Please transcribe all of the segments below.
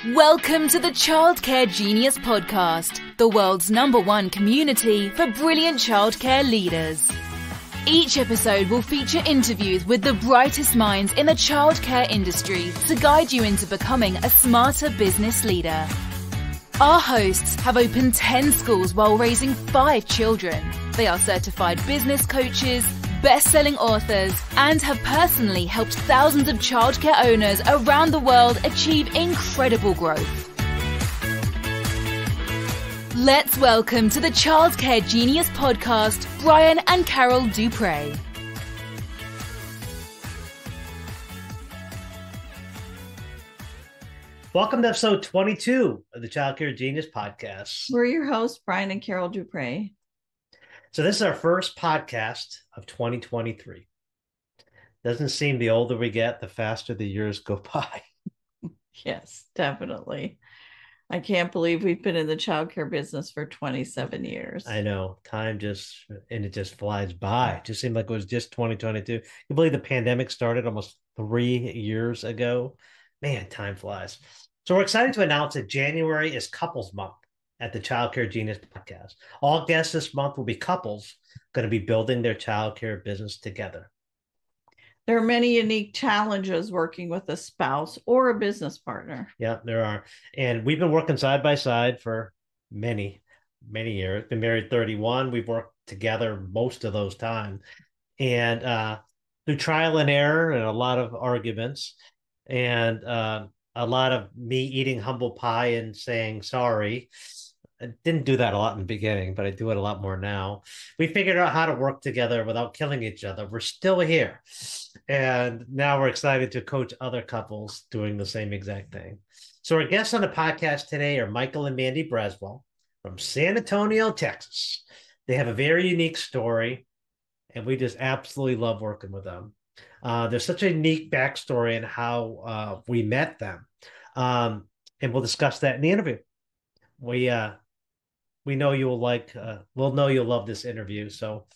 Welcome to the Childcare Genius Podcast, the world's #1 community for brilliant childcare leaders. Each episode will feature interviews with the brightest minds in the childcare industry to guide you into becoming a smarter business leader. Our hosts have opened 10 schools while raising 5 children. They are certified business coaches, best-selling authors, and have personally helped thousands of childcare owners around the world achieve incredible growth. Let's welcome to the Childcare Genius Podcast, Brian and Carol Dupre. Welcome to episode 22 of the Childcare Genius Podcast. We're your hosts, Brian and Carol Dupre. So this is our first podcast of 2023. Doesn't seem the older we get, the faster the years go by. Yes, definitely. I can't believe we've been in the childcare business for 27 years. I know. Time just flies by. It just seemed like it was just 2022. You believe the pandemic started almost 3 years ago? Man, time flies. So we're excited to announce that January is Couples Month at the Childcare Genius Podcast. All guests this month will be couples going to be building their childcare business together. There are many unique challenges working with a spouse or a business partner. Yeah, there are. And we've been working side by side for many, many years. Been married 31. We've worked together most of those time. And through trial and error and a lot of arguments and a lot of me eating humble pie and saying sorry. I didn't do that a lot in the beginning, but I do it a lot more now. We figured out how to work together without killing each other. We're still here. And now we're excited to coach other couples doing the same exact thing. So our guests on the podcast today are Michael and Mandi Braswell from San Antonio, Texas. They have a very unique story, and we just absolutely love working with them. There's such a unique backstory in how we met them. And we'll discuss that in the interview. We know you'll we'll know you'll love this interview. So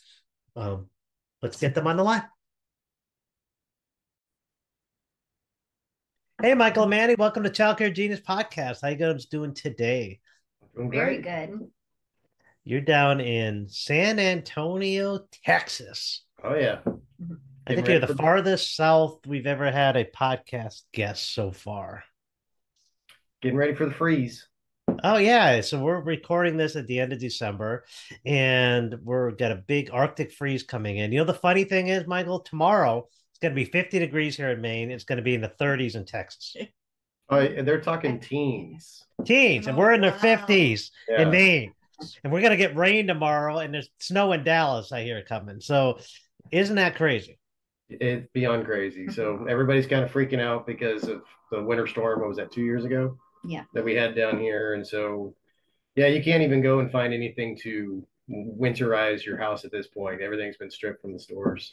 let's get them on the line. Hey, Michael and Mandi, welcome to Childcare Genius Podcast. How you guys doing today? Very good. You're down in San Antonio, Texas. Oh, yeah. I think you're the farthest south we've ever had a podcast guest so far. Getting ready for the freeze. Oh, yeah. So we're recording this at the end of December, and we're got a big Arctic freeze coming in. You know, the funny thing is, Michael, tomorrow it's going to be 50 degrees here in Maine. It's going to be in the 30s in Texas. Oh, and they're talking teens. And we're in their 50s Yeah. in Maine. And we're going to get rain tomorrow, and there's snow in Dallas, I hear, coming. So isn't that crazy? It's beyond crazy. So everybody's kind of freaking out because of the winter storm. What was that, 2 years ago? Yeah. That we had down here. And so, yeah, you can't even go and find anything to winterize your house at this point. Everything's been stripped from the stores.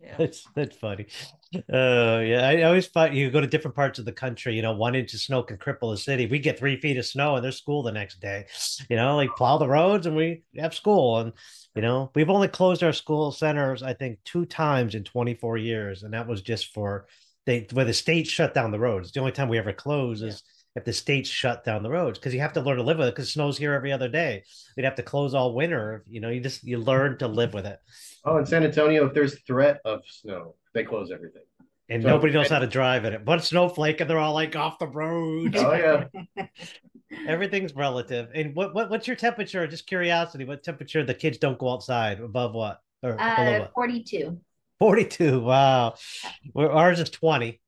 Yeah. That's funny. Yeah, I always thought you go to different parts of the country, you know, 1 inch of snow can cripple a city. We get 3 feet of snow and there's school the next day, you know, like plow the roads and we have school. And, you know, we've only closed our school centers, I think 2 times in 24 years. And that was just where the state shut down the roads. The only time we ever close is if the states shut down the roads, because you have to learn to live with it, because it snows here every other day. We'd have to close all winter. You know, you learn to live with it. Oh, in San Antonio, if there's threat of snow, they close everything. And so, nobody knows how to drive in it. One snowflake and they're all like off the road. Oh, yeah. Everything's relative. And what's your temperature? Just curiosity. What temperature the kids don't go outside above what? Or below what? 42. 42. Wow. Ours is 20.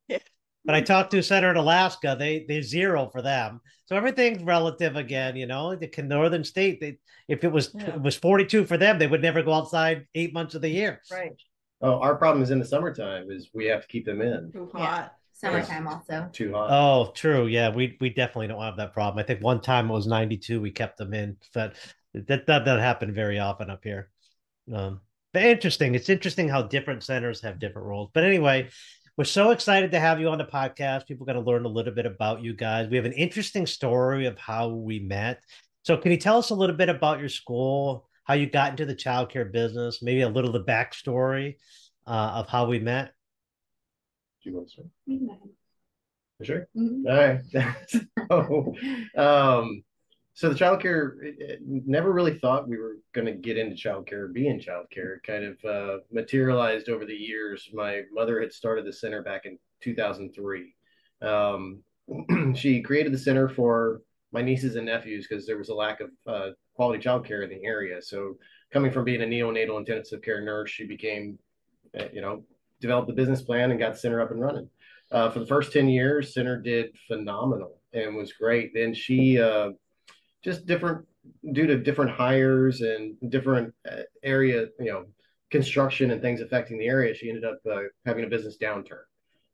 But I talked to a center in Alaska. They're 0 for them. So everything's relative again, you know. The northern state, if it was 42 for them, they would never go outside 8 months of the year. Right. Oh, our problem is in the summertime is we have to keep them in. Too hot. Summertime also. Too hot. Oh, true. Yeah, we definitely don't have that problem. I think one time it was 92. We kept them in. But that doesn't happen very often up here. But interesting. It's interesting how different centers have different roles. But anyway, we're so excited to have you on the podcast. People are going to learn a little bit about you guys. We have an interesting story of how we met. So can you tell us a little bit about your school, how you got into the childcare business, maybe a little of the backstory of how we met? Do you want to start? For sure. Mhm. All right. So the childcare, never really thought we were going to get into childcare or be in childcare. It kind of materialized over the years. My mother had started the center back in 2003. Um, she created the center for my nieces and nephews because there was a lack of quality childcare in the area. So coming from being a neonatal intensive care nurse, she became, developed the business plan and got the center up and running. For the first 10 years, center did phenomenal and was great. Then she just different due to different hires and different area, construction and things affecting the area, she ended up having a business downturn.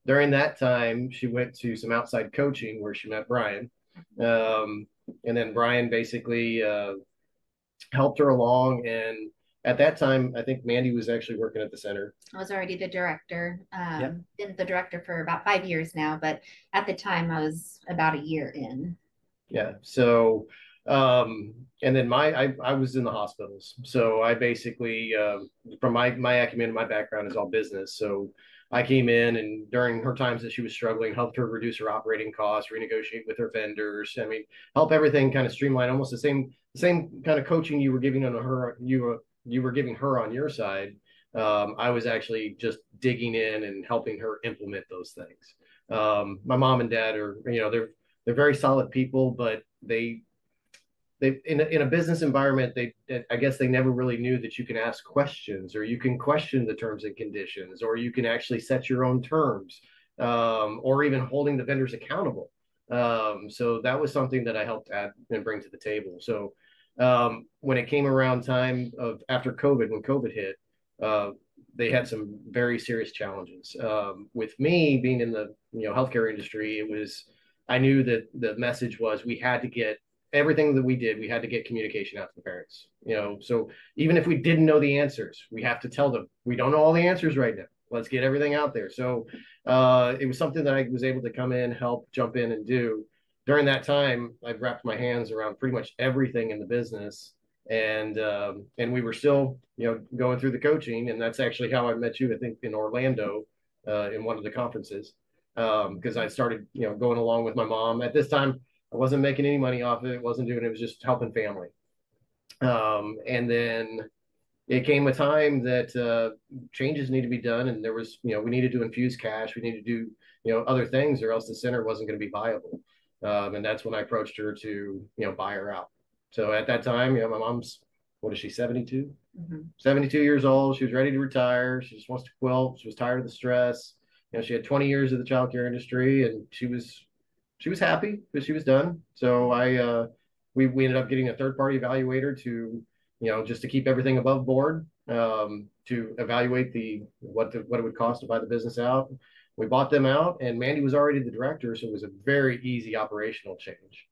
During that time, she went to some outside coaching where she met Brian. And then Brian basically helped her along. And at that time, I think Mandi was actually working at the center. I was already the director. Yep. Been the director for about 5 years now, but at the time I was about a year in. Yeah. So, and then I was in the hospitals. So I basically, from my acumen, my background is all business. So I came in and during her times that she was struggling, helped her reduce her operating costs, renegotiate with her vendors. I mean, help everything kind of streamline, almost the same kind of coaching you were giving on her, you were giving her on your side. I was actually just digging in and helping her implement those things. My mom and dad are, they're very solid people, but they in a business environment, I guess they never really knew that you can ask questions or you can question the terms and conditions or you can actually set your own terms, or even holding the vendors accountable. So that was something that I helped add and bring to the table. So when it came around time of after COVID, when COVID hit, they had some very serious challenges. With me being in the healthcare industry, I knew that the message was we had to get everything that we did, we had to get communication out to the parents. So even if we didn't know the answers, we have to tell them we don't know all the answers right now. Let's get everything out there. So it was something that I was able to come in, help, jump in, and do. During that time, I've wrapped my hands around pretty much everything in the business, and we were still going through the coaching, and that's actually how I met you. I think in Orlando, in one of the conferences, because I started going along with my mom at this time. I wasn't making any money off of it. Wasn't doing it. It was just helping family. And then it came a time that changes need to be done. And there was, we needed to infuse cash. We needed to do, other things or else the center wasn't going to be viable. And that's when I approached her to, buy her out. So at that time, my mom's, what is she, 72? Mm-hmm. 72 years old. She was ready to retire. She just wants to quilt. She was tired of the stress. She had 20 years of the childcare industry and she was happy that she was done. So we ended up getting a third party evaluator to just to keep everything above board, to evaluate what it would cost to buy the business out. We bought them out, and Mandi was already the director, so it was a very easy operational change.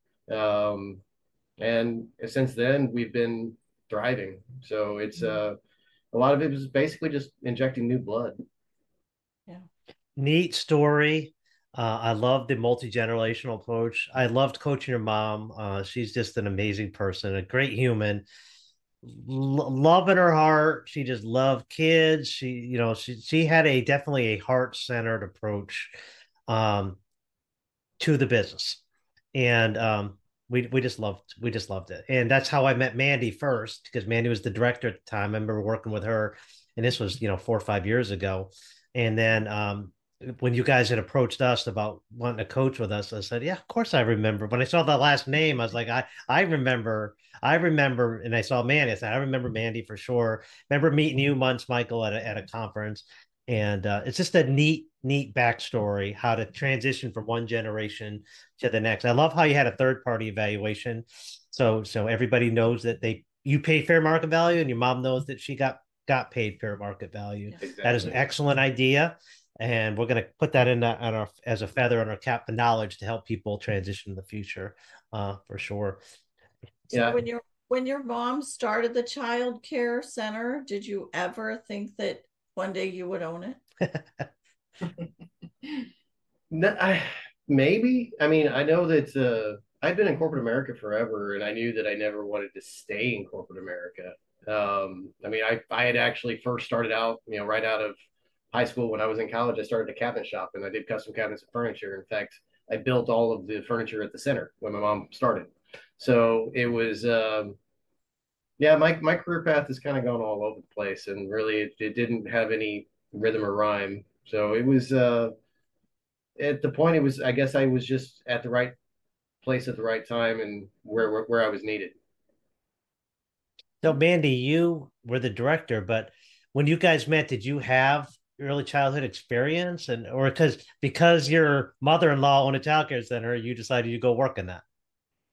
And since then, we've been thriving. So it's a lot of it was basically just injecting new blood. Yeah. Neat story. I love the multi-generational approach. I loved coaching your mom. She's just an amazing person, a great human. Love in her heart. She just loved kids. She had definitely a heart-centered approach to the business. And we just loved it. And that's how I met Mandi first, because Mandi was the director at the time. I remember working with her, and this was 4 or 5 years ago. And then when you guys had approached us about wanting to coach with us, I said, yeah, of course I remember. When I saw the last name, I was like, I remember, and I saw Mandi. I said, I remember Mandi for sure. Remember meeting you once, Michael, at a conference. And it's just a neat backstory, how to transition from one generation to the next. I love how you had a third party evaluation. So everybody knows that you pay fair market value, and your mom knows that she got paid fair market value. Yes. Exactly. That is an excellent idea. And we're going to put that in as a feather on our cap of knowledge to help people transition in the future, for sure. So yeah. When your mom started the child care center, did you ever think that one day you would own it? No, maybe. I mean, I know that I've been in corporate America forever, and I knew that I never wanted to stay in corporate America. I mean, I had actually first started out, right out of high school. When I was in college, I started a cabinet shop and I did custom cabinets and furniture. In fact, I built all of the furniture at the center when my mom started. So it was, yeah, my career path has kind of gone all over the place, and really it didn't have any rhythm or rhyme. So it was, at the point, it was, I guess I was just at the right place at the right time and where I was needed. So, Mandi, you were the director, but when you guys met, did you have early childhood experience, and or because your mother-in-law owned a childcare center, you decided to go work in that?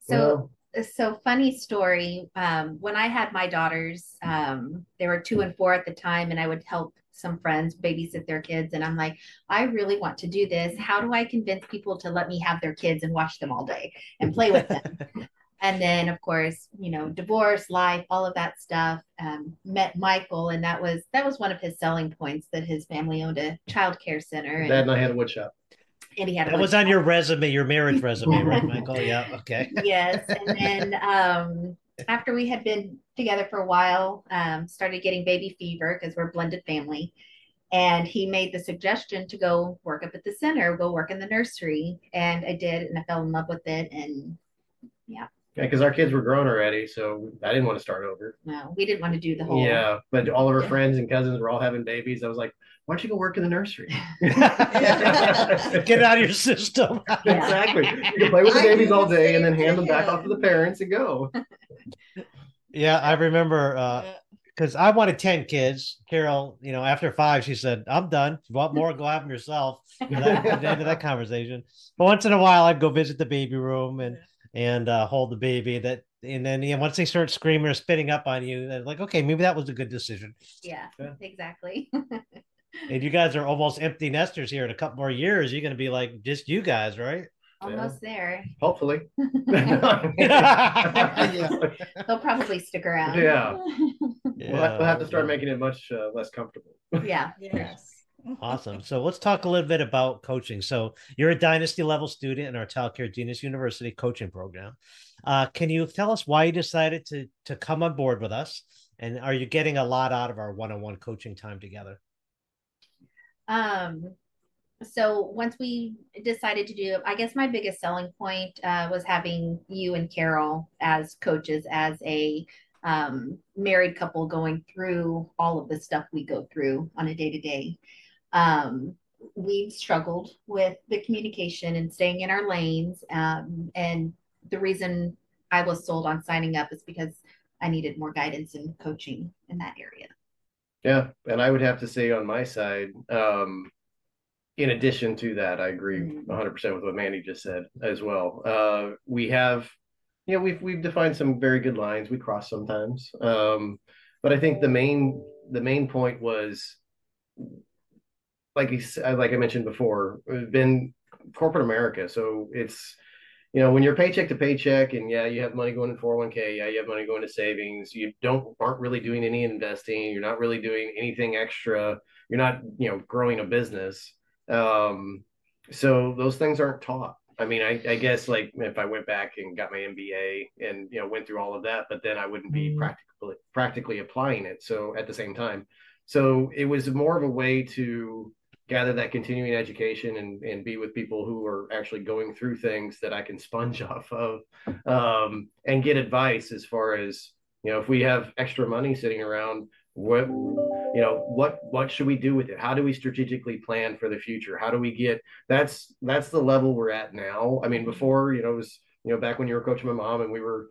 So, so funny story. When I had my daughters, they were 2 and 4 at the time, and I would help some friends babysit their kids. And I'm like, I really want to do this. How do I convince people to let me have their kids and watch them all day and play with them? And then, of course, divorce, life, all of that stuff. Met Michael, and that was one of his selling points, that his family owned a child care center. Dad and I had a wood shop. And he had that was on your resume, your marriage resume, right, Michael? Yeah. Okay. Yes. And then after we had been together for a while, started getting baby fever because we're a blended family. And he made the suggestion to go work up at the center, go work in the nursery. And I did, and I fell in love with it. And yeah. Yeah, because our kids were grown already, so I didn't want to start over. No, we didn't want to do the whole. Yeah, but all of our friends and cousins were all having babies. I was like, why don't you go work in the nursery? Get it out of your system. Exactly. You can play with the babies all day and then hand them back off to the parents and go. Yeah, I remember because I wanted 10 kids. Carol, after 5, she said, I'm done. If you want more, go have them yourself. At the end of that conversation. But once in a while, I'd go visit the baby room and hold the baby. And then once they start screaming or spitting up on you, they're like, okay, maybe that was a good decision. Yeah. Exactly. And you guys are almost empty nesters here in a couple more years. You're going to be like just you guys, right? Almost there. Hopefully. Yeah. They'll probably stick around. Yeah. We'll have to start making it much less comfortable. Yeah. Yes. Awesome. So let's talk a little bit about coaching. So you're a dynasty level student in our Childcare Genius University coaching program. Can you tell us why you decided to come on board with us? And are you getting a lot out of our one-on-one coaching time together? So once we decided to do, I guess my biggest selling point was having you and Carol as coaches, as a married couple going through all of the stuff we go through on a day-to-day. We've struggled with the communication and staying in our lanes. And the reason I was sold on signing up is because I needed more guidance and coaching in that area. Yeah. And I would have to say on my side, in addition to that, I agree 100% with what Mandi just said as well. We have, we've defined some very good lines. We cross sometimes. But I think the main point was, like I mentioned before, it's been corporate America. So it's, when you're paycheck to paycheck, and you have money going in 401k, you have money going to savings, you aren't really doing any investing, you're not really doing anything extra, you're not, growing a business. So those things aren't taught. I mean, I guess like if I went back and got my MBA and, went through all of that, but then I wouldn't be practically applying it. So at the same time, so it was more of a way to gather that continuing education and be with people who are actually going through things that I can sponge off of, and get advice as far as, if we have extra money sitting around, what should we do with it? How do we strategically plan for the future? How do we get, that's the level we're at now. I mean, before, it was, back when you were coaching my mom and we were,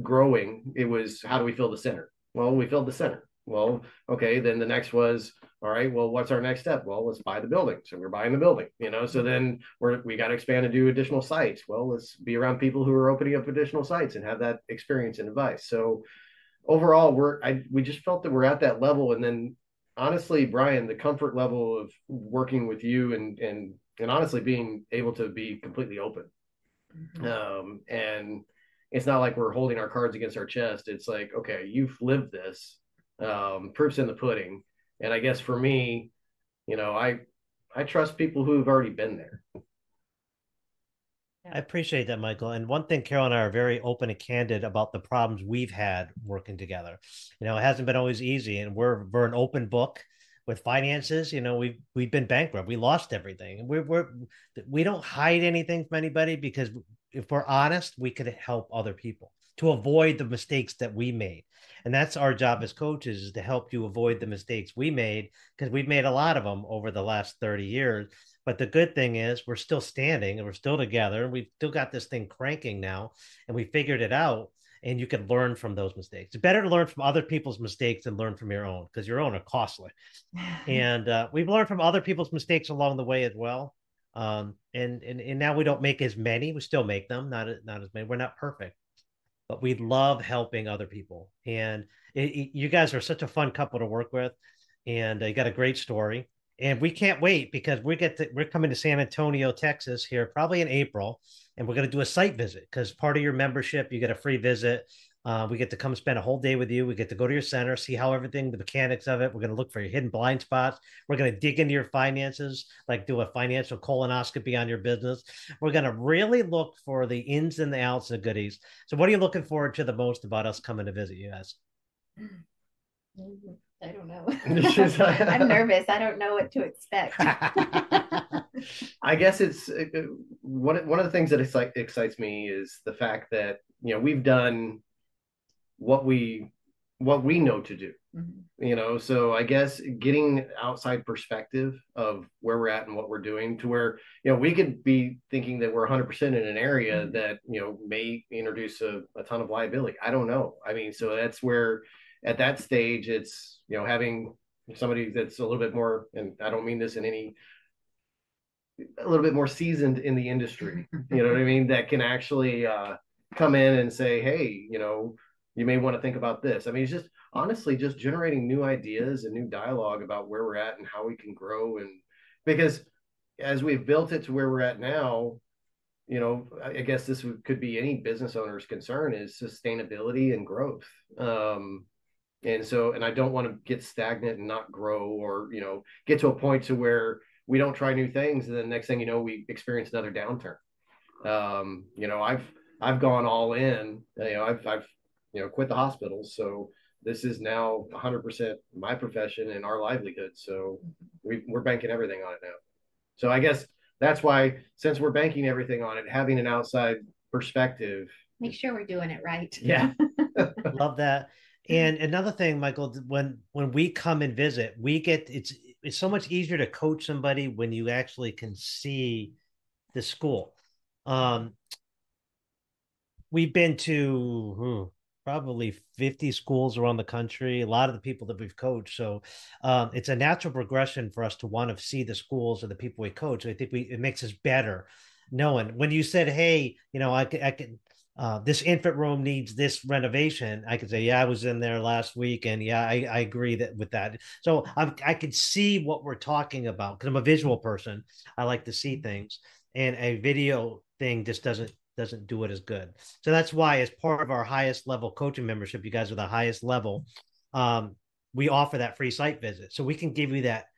growing, it was, how do we fill the center? Well, we filled the center. Well, okay, then the next was, all right, well, what's our next step? Well, let's buy the building. So we're buying the building, so then we got to expand and do additional sites. Well, let's be around people who are opening up additional sites and have that experience and advice. So overall, we just felt that we're at that level. And then honestly, Brian, the comfort level of working with you and honestly being able to be completely open. And it's not like we're holding our cards against our chest. It's like, okay, you've lived this, proof's in the pudding. And I guess for me, I trust people who've already been there. I appreciate that, Michael. And one thing, Carol and I are very open and candid about the problems we've had working together. It hasn't been always easy, and we're an open book. with finances, we've been bankrupt. We lost everything. And we don't hide anything from anybody, because if we're honest, we could help other people to avoid the mistakes that we made. And that's our job as coaches, is to help you avoid the mistakes we made, because we've made a lot of them over the last 30 years. But the good thing is we're still standing and we're still together. And we've still got this thing cranking now, and we figured it out. And you can learn from those mistakes. It's better to learn from other people's mistakes than learn from your own, because your own are costly. And we've learned from other people's mistakes along the way as well. And now we don't make as many. We still make them, not as many. We're not perfect, but we love helping other people. And you guys are such a fun couple to work with, and you got a great story. And we can't wait, because we're coming to San Antonio, Texas here probably in April, and we're going to do a site visit, because part of your membership, you get a free visit. We get to come spend a whole day with you. We get to go to your center, see how everything, the mechanics of it. We're going to look for your hidden blind spots. We're going to dig into your finances, like do a financial colonoscopy on your business. We're going to really look for the ins and the outs and the goodies. So what are you looking forward to the most about us coming to visit you guys? I don't know. I'm nervous. I don't know what to expect. I guess it's one of the things that excites me is the fact that we've done what we know to do. Mm-hmm. So I guess getting outside perspective of where we're at and what we're doing, to where we could be thinking that we're 100% in an area mm-hmm. that may introduce a ton of liability. I don't know. I mean, so that's where at that stage it's having somebody that's a little bit more, and I don't mean this in any, a little bit more seasoned in the industry, you know what I mean, that can actually come in and say, hey, you may want to think about this. I mean, it's just honestly just generating new ideas and new dialogue about where we're at and how we can grow. And because as we've built it to where we're at now, I guess this could be any business owner's concern, is sustainability and growth. And I don't want to get stagnant and not grow, or, get to a point to where we don't try new things. And then next thing we experience another downturn. I've gone all in, I've quit the hospital. So this is now 100% my profession and our livelihood. So we're banking everything on it now. So I guess that's why, since we're banking everything on it, having an outside perspective. Make sure we're doing it right. Yeah. Love that. And another thing, Michael, when we come and visit, it's so much easier to coach somebody when you actually can see the school. We've been to probably 50 schools around the country, a lot of the people that we've coached. So it's a natural progression for us to want to see the schools or the people we coach. I think it makes us better knowing. When you said, hey, I can this infant room needs this renovation, I could say, yeah, I was in there last week, and yeah, I agree with that. So I could see what we're talking about, because I'm a visual person. I like to see things, and a video thing just doesn't do it as good. So that's why, as part of our highest level coaching membership, you guys are the highest level, we offer that free site visit, so we can give you that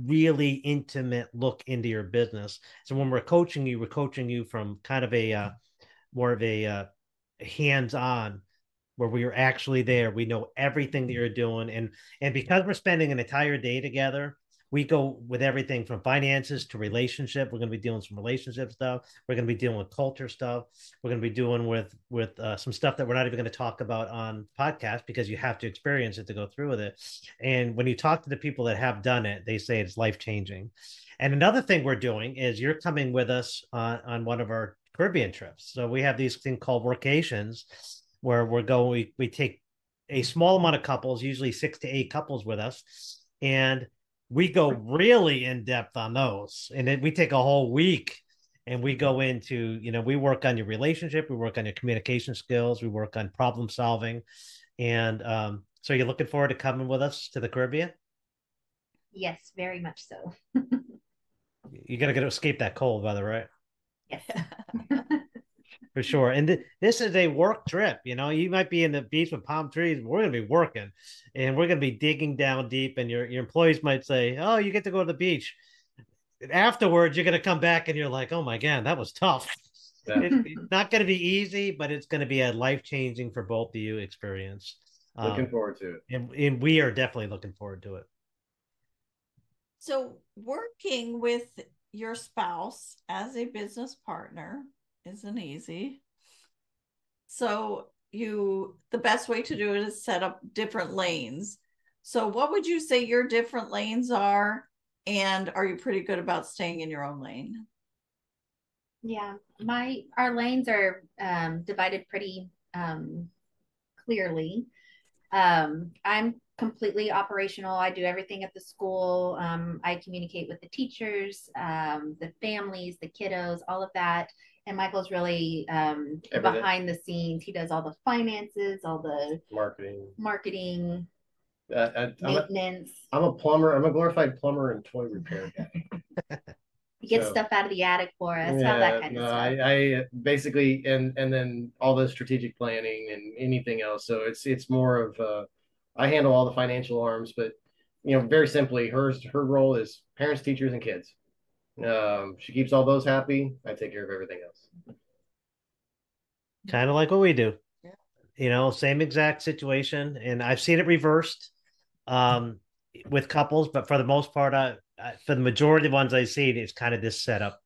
really intimate look into your business. So when we're coaching you from kind of a more of a hands-on, where we are actually there. We know everything that you're doing. And because we're spending an entire day together, we go with everything from finances to relationship. We're going to be dealing some relationship stuff. We're going to be dealing with culture stuff. We're going to be doing with some stuff that we're not even going to talk about on podcast, because you have to experience it to go through with it. And when you talk to the people that have done it, they say it's life-changing. And another thing we're doing is you're coming with us on one of our Caribbean trips. So we have these things called workations, where we're going, we take a small amount of couples, usually 6 to 8 couples with us, and we go really in depth on those. And then we take a whole week, and we go into, we work on your relationship, we work on your communication skills, we work on problem solving. And so you're looking forward to coming with us to the Caribbean? Yes, very much so. You got to escape that cold weather, right? Yes. For sure. And this is a work trip. You might be in the beach with palm trees. We're going to be working, and we're going to be digging down deep. And your employees might say, oh, you get to go to the beach. And afterwards, you're going to come back and you're like, oh my God, that was tough. Yeah. It's not going to be easy, but it's going to be a life-changing for both of you experience. Looking forward to it. And we are definitely looking forward to it. So working with your spouse as a business partner isn't easy. So the best way to do it is set up different lanes. So what would you say your different lanes are? And are you pretty good about staying in your own lane? Yeah, our lanes are divided pretty clearly. I'm completely operational. I do everything at the school. I communicate with the teachers, the families, the kiddos, all of that. And Michael's really behind the scenes. He does all the finances, all the marketing, maintenance. I'm a plumber. I'm a glorified plumber and toy repair guy. He gets stuff out of the attic for us, all that kind of stuff. I basically, and then all the strategic planning and anything else. So it's more of I handle all the financial arms, but very simply, her role is parents, teachers, and kids. She keeps all those happy. I take care of everything else. Kind of like what we do. Same exact situation, and I've seen it reversed with couples, but for the most part, for the majority of the ones I see, it's kind of this setup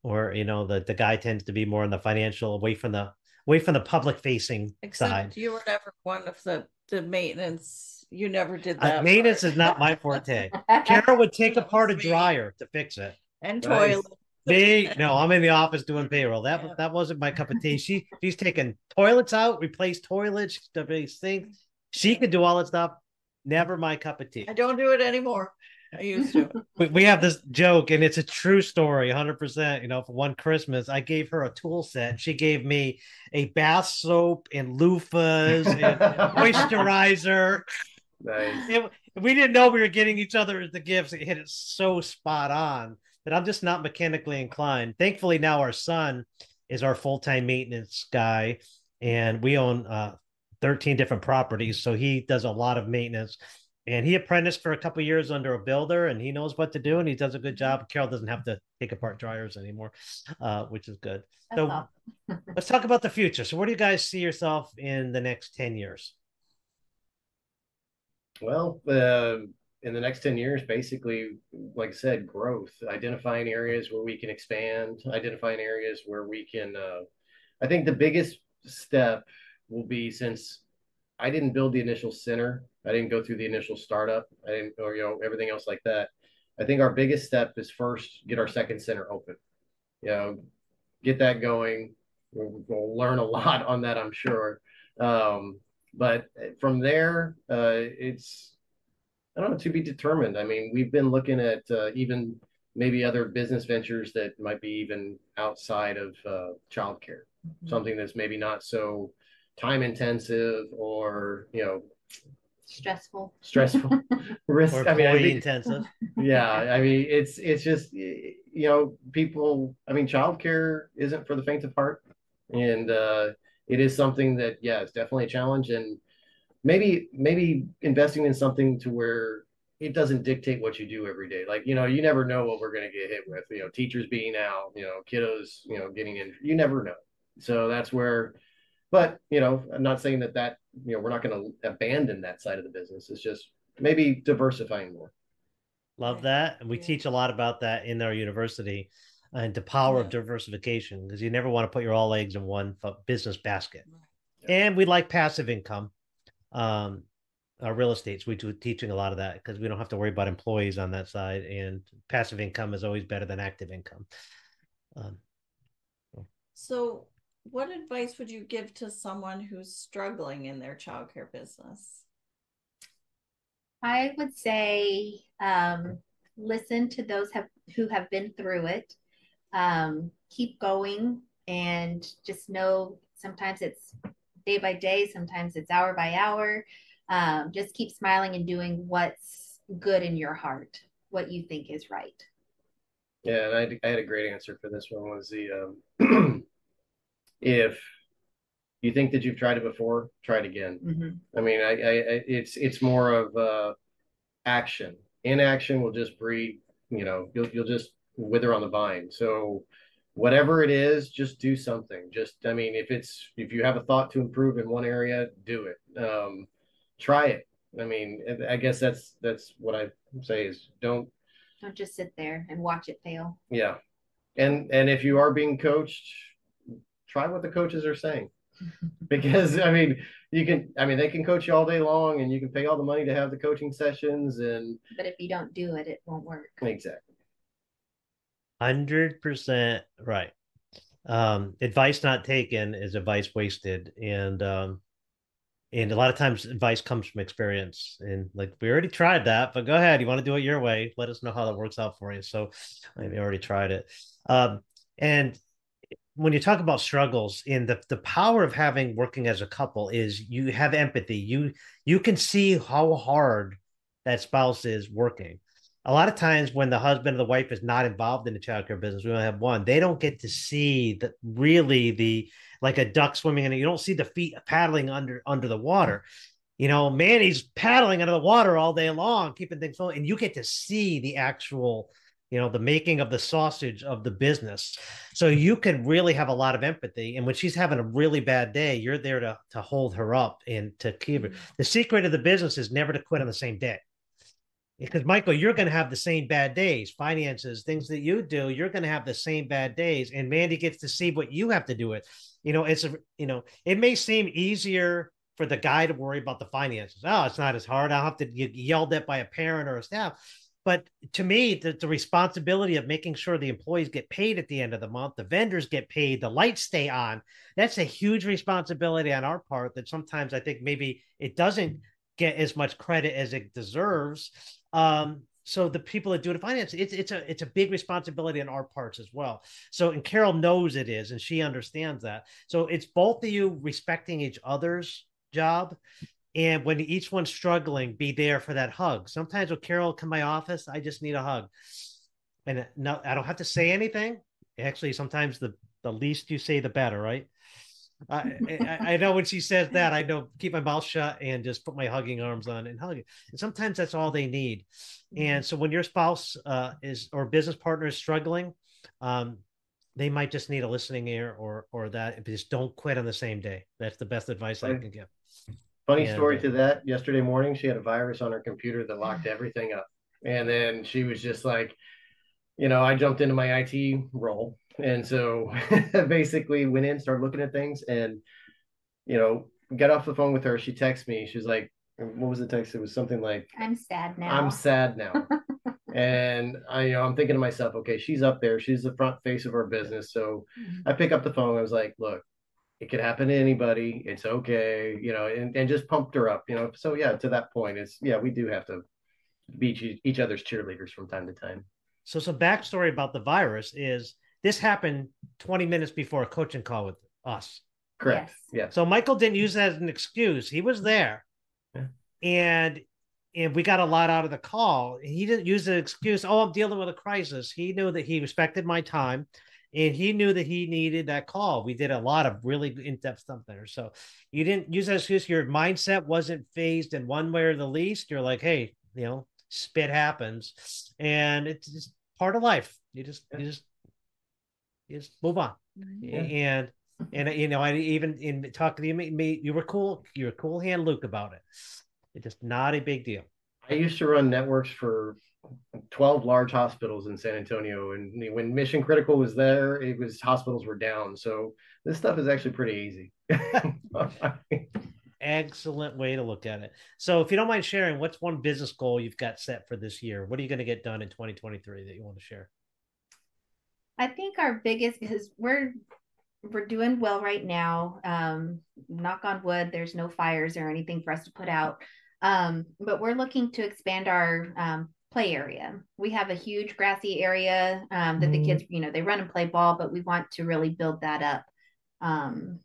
where the guy tends to be more in the financial, away from the public facing side. You were never one of the maintenance. You never did that. Maintenance is not my forte. Carol would take apart a dryer to fix it. And toilet. No, I'm in the office doing payroll. That wasn't my cup of tea. She's taking toilets out, replace toilets, sinks. She could do all that stuff. Never my cup of tea. I don't do it anymore. I used to. We have this joke, and it's a true story, 100%. For one Christmas, I gave her a tool set. She gave me a bath soap and loofahs and moisturizer. Nice. We didn't know we were getting each other the gifts. It hit it so spot on that I'm just not mechanically inclined. Thankfully, now our son is our full-time maintenance guy, and we own 13 different properties. So he does a lot of maintenance, and he apprenticed for a couple of years under a builder, and he knows what to do, and he does a good job. Carol doesn't have to take apart dryers anymore, which is good. That's awesome. Let's talk about the future. So where do you guys see yourself in the next 10 years? Well, in the next 10 years, basically, like I said, growth, identifying areas where we can expand, identifying areas where we can, I think the biggest step will be, since I didn't build the initial center, I didn't go through the initial startup, or everything else like that. I think our biggest step is first get our second center open. Get that going. We'll learn a lot on that, I'm sure. But from there, it's, I don't know, to be determined. I mean, we've been looking at even maybe other business ventures that might be even outside of childcare, something that's maybe not so time intensive or stressful risk, or employee intensive. Yeah, I mean, it's just people. I mean, childcare isn't for the faint of heart, and it is something that, yeah, it's definitely a challenge, and maybe investing in something to where it doesn't dictate what you do every day. Like, you never know what we're going to get hit with, teachers being out, kiddos, getting in, you never know. So that's where, but, I'm not saying that, we're not going to abandon that side of the business. It's just maybe diversifying more. Love that. And we teach a lot about that in our university, and the power of diversification, because you never want to put your all eggs in one business basket. And we like passive income. Our real estates, we do teaching a lot of that because we don't have to worry about employees on that side, and passive income is always better than active income. So what advice would you give to someone who's struggling in their childcare business? I would say listen to those who have been through it. Keep going, and just know sometimes it's day by day, sometimes it's hour by hour. Just keep smiling and doing what's good in your heart, what you think is right. Yeah, and I had a great answer for this one. Was the if you think that you've tried it before, try it again. Mm-hmm. I mean, it's more of action. Inaction will just breed, you'll just wither on the vine. So whatever it is, just do something. I mean, if you have a thought to improve in one area, do it. Try it. I mean, I guess that's what I say is don't Don't just sit there and watch it fail. Yeah. And if you are being coached, try what the coaches are saying. Because I mean, they can coach you all day long and you can pay all the money to have the coaching sessions, but if you don't do it, it won't work. Exactly. 100% right. Advice not taken is advice wasted. And a lot of times advice comes from experience. And like, we already tried that, but go ahead. You want to do it your way? Let us know how that works out for you. So we already tried it. And when you talk about struggles, in the power of working as a couple is you have empathy. You can see how hard that spouse is working. A lot of times when the husband or the wife is not involved in the childcare business, we only have one, they don't get to see like a duck swimming in it. You don't see the feet paddling under the water. Manny's paddling under the water all day long, keeping things flowing, and you get to see the actual, the making of the sausage of the business. So you can really have a lot of empathy. And when she's having a really bad day, you're there to hold her up and to keep her. The secret of the business is never to quit on the same day. Because Michael, you're going to have the same bad days, finances, things that you do, you're going to have the same bad days. And Mandi gets to see what you have to do it. It may seem easier for the guy to worry about the finances. Oh, it's not as hard. I'll have to get yelled at by a parent or a staff. But to me, the responsibility of making sure the employees get paid at the end of the month, the vendors get paid, the lights stay on, that's a huge responsibility on our part that sometimes I think maybe it doesn't get as much credit as it deserves. So the people that do the finance, it's a big responsibility on our parts as well. So, and Carol knows it is, and she understands that. So it's both of you respecting each other's job. And when each one's struggling, be there for that hug. Sometimes when Carol come to my office, I just need a hug. And no, I don't have to say anything. Actually, sometimes the least you say, the better, right? I know when she says that, I know keep my mouth shut and just put my hugging arms on and hug it. And sometimes that's all they need. And so when your spouse or business partner is struggling, they might just need a listening ear or that. Just don't quit on the same day. That's the best advice I can give. Funny story to that. Yesterday morning, she had a virus on her computer that locked everything up. And then she was just like, I jumped into my IT role. And so basically went in, started looking at things and, got off the phone with her. She texted me. She was like, what was the text? It was something like, I'm sad now. I'm sad now. And I'm thinking to myself, okay, she's up there. She's the front face of our business. So I pick up the phone. I was like, look, it could happen to anybody. It's okay, and just pumped her up, So yeah, to that point, we do have to be each other's cheerleaders from time to time. So some backstory about the virus is this happened 20 minutes before a coaching call with us. Correct. Yes. Yeah. So Michael didn't use that as an excuse. He was there. Yeah. And we got a lot out of the call. He didn't use the excuse, I'm dealing with a crisis. He knew that he respected my time. And he knew that he needed that call. We did a lot of really in-depth stuff there. So you didn't use that excuse. Your mindset wasn't phased in one way or the least. You're like, hey, spit happens. And it's just part of life. You just move on. Yeah. And I even in talking to you, you were cool. You're a cool hand Luke about it. It's just not a big deal. I used to run networks for 12 large hospitals in San Antonio. And when Mission Critical was there, hospitals were down. So this stuff is actually pretty easy. Excellent way to look at it. So if you don't mind sharing, what's one business goal you've got set for this year? What are you going to get done in 2023 that you want to share? I think our biggest, because we're doing well right now. Knock on wood, there's no fires or anything for us to put out. But we're looking to expand our play area. We have a huge grassy area that the kids, they run and play ball, but we want to really build that up.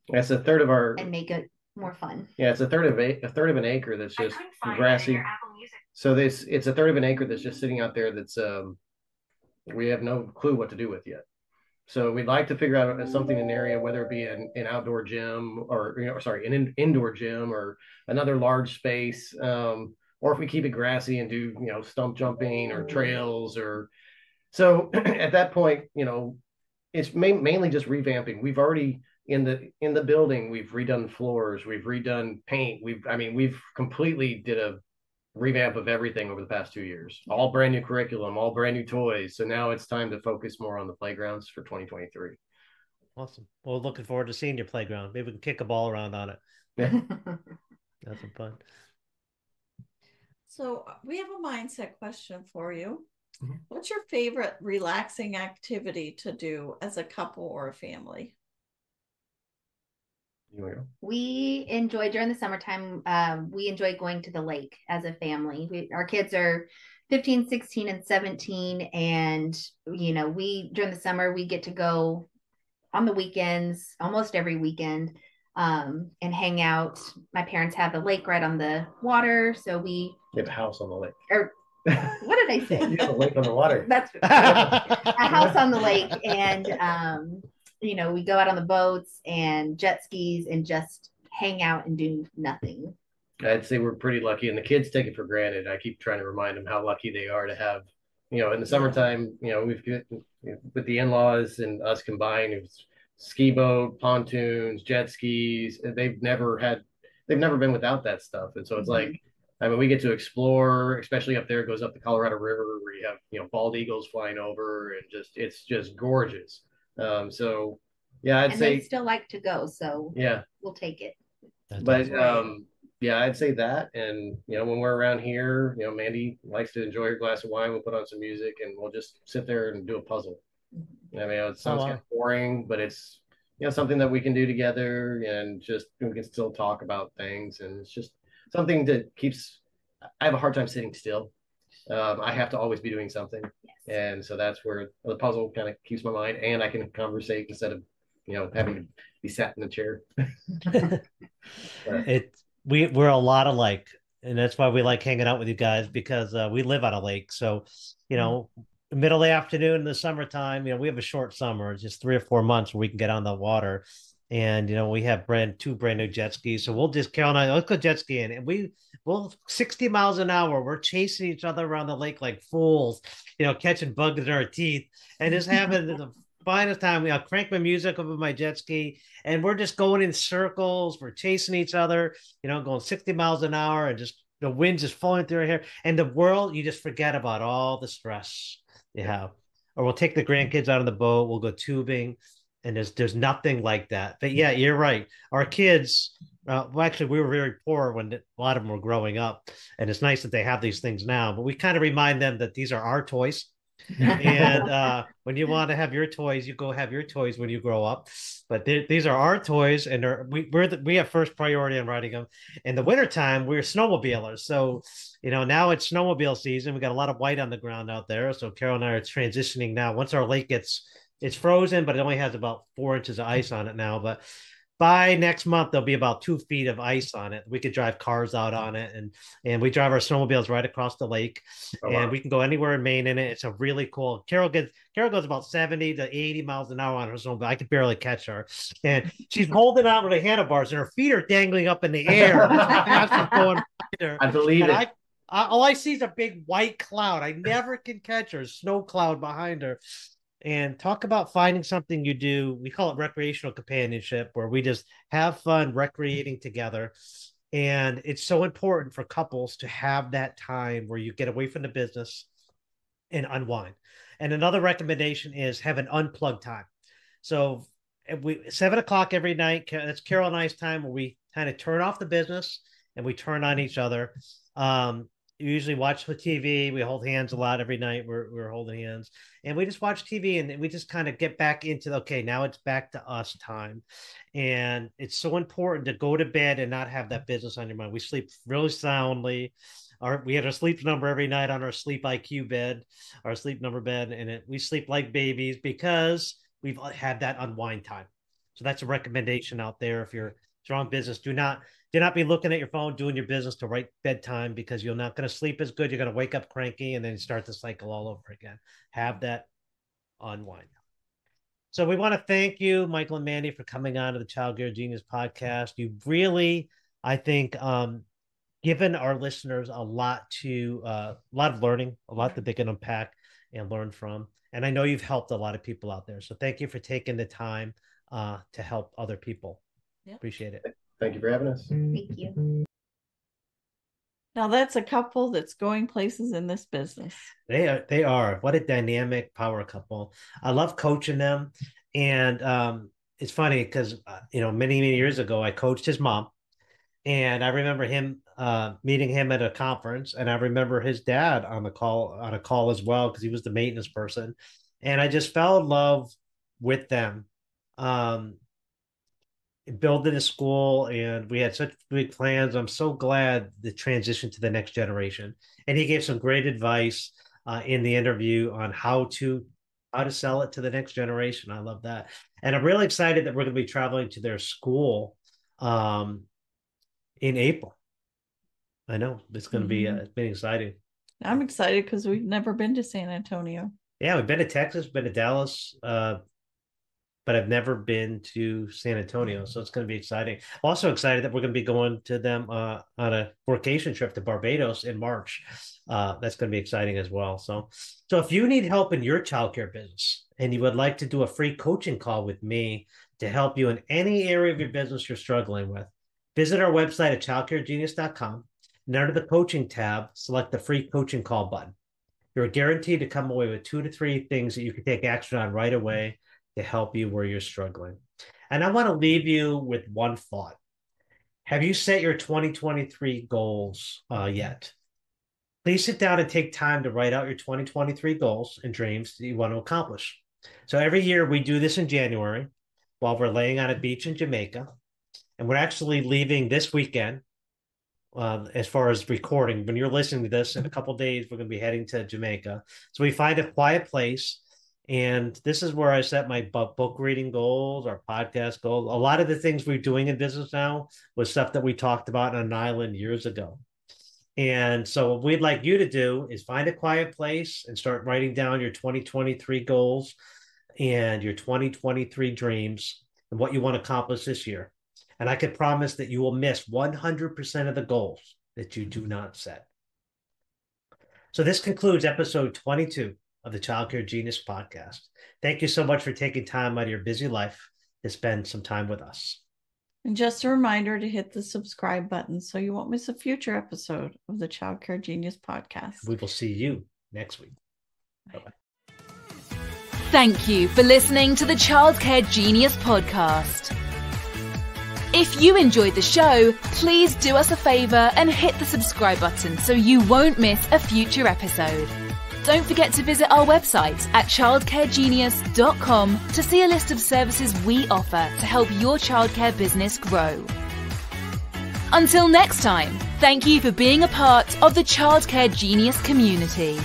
That's a third of our and make it more fun. Yeah, it's a third of an acre that's just grassy. So it's a third of an acre that's just sitting out there that's we have no clue what to do with yet. So we'd like to figure out something in an area, whether it be an outdoor gym or an indoor gym or another large space. Or if we keep it grassy and do, stump jumping or trails so at that point, it's mainly just revamping. We've already in the building, we've redone floors, we've redone paint. We've completely did revamp of everything over the past 2 years. All brand new curriculum, all brand new toys. So now it's time to focus more on the playgrounds for 2023. Awesome. Well, looking forward to seeing your playground. Maybe we can kick a ball around on it. Yeah. That's some fun. So we have a mindset question for you. Mhm. What's your favorite relaxing activity to do as a couple or a family? We enjoy during the summertime. We enjoy going to the lake as a family. Our kids are 15, 16, and 17. And, we during the summer, we get to go on the weekends, almost every weekend, and hang out. My parents have the lake right on the water. So we have a house on the lake. What did I say? You have a lake on the water. That's a house on the lake. And, we go out on the boats and jet skis and just hang out and do nothing. I'd say we're pretty lucky, and the kids take it for granted. I keep trying to remind them how lucky they are to have, in the summertime, we've got, with the in-laws and us combined, it was ski boat, pontoons, jet skis. They've never been without that stuff. And so it's like, I mean, we get to explore, especially up there. It goes up the Colorado River where you have, bald eagles flying over, and it's just gorgeous. So yeah, I'd say they still like to go. So yeah, we'll take it. But yeah, I'd say that. And, when we're around here, Mandi likes to enjoy her glass of wine. We'll put on some music and we'll just sit there and do a puzzle. I mean, it sounds kind of boring, but it's, something that we can do together, and just we can still talk about things. And it's just something that I have a hard time sitting still. I have to always be doing something. Yes. And so that's where the puzzle kind of keeps my mind, and I can conversate instead of, having to be sat in a chair. We're a lot alike, and that's why we like hanging out with you guys, because we live on a lake. So, middle of the afternoon in the summertime, we have a short summer. It's just 3 or 4 months where we can get on the water. And, we have two brand new jet skis. So we'll just, Carol and I, let's go jet skiing. And we'll 60 miles an hour. We're chasing each other around the lake like fools, catching bugs in our teeth and just having the finest time. I'll crank my music up with my jet ski, and we're just going in circles. We're chasing each other, going 60 miles an hour, and just the wind just flowing through our hair. And the world, you just forget about all the stress you have. Or we'll take the grandkids out on the boat. We'll go tubing, and there's nothing like that. But yeah, you're right. Our kids, well, actually, we were very poor when a lot of them were growing up, and it's nice that they have these things now. But we kind of remind them that these are our toys. And when you want to have your toys, you go have your toys when you grow up. But these are our toys, and we have first priority on riding them. In the wintertime, we're snowmobilers. So, now it's snowmobile season. We got a lot of white on the ground out there. So Carol and I are transitioning now. Once our lake it's frozen, but it only has about 4 inches of ice on it now. But by next month, there'll be about 2 feet of ice on it. We could drive cars out on it, and we drive our snowmobiles right across the lake, and we can go anywhere in Maine in it. It's a really cool. Carol goes about 70 to 80 miles an hour on her snowmobile. I could barely catch her, and she's holding on with the handlebars, and her feet are dangling up in the air. I believe it. All I see is a big white cloud. I never can catch her. Snow cloud behind her. And talk about finding something you do. We call it recreational companionship, where we just have fun recreating together. And it's so important for couples to have that time where you get away from the business and unwind. And another recommendation is have an unplugged time. So 7:00 every night, that's Carol and I's time, where we kind of turn off the business and we turn on each other. We usually watch the TV. We hold hands a lot every night. We're holding hands, and we just watch TV, and we just kind of get back into, okay, now it's back to us time. And it's so important to go to bed and not have that business on your mind. We sleep really soundly. We had our sleep number every night on our sleep IQ bed, our sleep number bed, and we sleep like babies because we've had that unwind time. So that's a recommendation out there. If you're strong business, do not be looking at your phone doing your business to right bedtime, because you're not going to sleep as good. You're going to wake up cranky and then start the cycle all over again. Have that unwind. So we want to thank you, Michael and Mandi, for coming on to the Child Care Genius podcast. You really, I think, given our listeners a lot of learning, a lot that they can unpack and learn from. And I know you've helped a lot of people out there. So thank you for taking the time to help other people. Yep. Appreciate it. Thank you for having us. Thank you. Now that's a couple that's going places in this business. They are. What a dynamic power couple. I love coaching them. And it's funny because, many years ago, I coached his mom. And I remember him meeting him at a conference, and I remember his dad on a call as well, because he was the maintenance person. And I just fell in love with them. Building a school, and we had such big plans. I'm so glad the transition to the next generation. And he gave some great advice in the interview on how to sell it to the next generation. I love that. And I'm really excited that we're going to be traveling to their school in April. I know it's going to be it's been exciting. I'm excited because we've never been to San Antonio. Yeah, we've been to Texas, been to Dallas, but I've never been to San Antonio, so it's going to be exciting. I'm also excited that we're going to be going to them on a vacation trip to Barbados in March. That's going to be exciting as well. So if you need help in your childcare business and you would like to do a free coaching call with me to help you in any area of your business you're struggling with, visit our website at childcaregenius.com, and under the coaching tab, select the free coaching call button. You're guaranteed to come away with 2 to 3 things that you can take action on right away to help you where you're struggling. And I want to leave you with one thought. Have you set your 2023 goals yet? Please sit down and take time to write out your 2023 goals and dreams that you want to accomplish. So every year we do this in January while we're laying on a beach in Jamaica. And we're actually leaving this weekend as far as recording. When you're listening to this, in a couple of days, we're going to be heading to Jamaica. So we find a quiet place. And this is where I set my book reading goals, our podcast goals. A lot of the things we're doing in business now was stuff that we talked about on an island years ago. And so what we'd like you to do is find a quiet place and start writing down your 2023 goals and your 2023 dreams and what you want to accomplish this year. And I can promise that you will miss 100% of the goals that you do not set. So this concludes episode 22 of the Childcare Genius podcast. Thank you so much for taking time out of your busy life to spend some time with us. And just a reminder to hit the subscribe button so you won't miss a future episode of the Childcare Genius podcast. We will see you next week. Bye-bye. Thank you for listening to the Childcare Genius podcast. If you enjoyed the show, please do us a favor and hit the subscribe button so you won't miss a future episode. Don't forget to visit our website at childcaregenius.com to see a list of services we offer to help your childcare business grow. Until next time, thank you for being a part of the Childcare Genius community.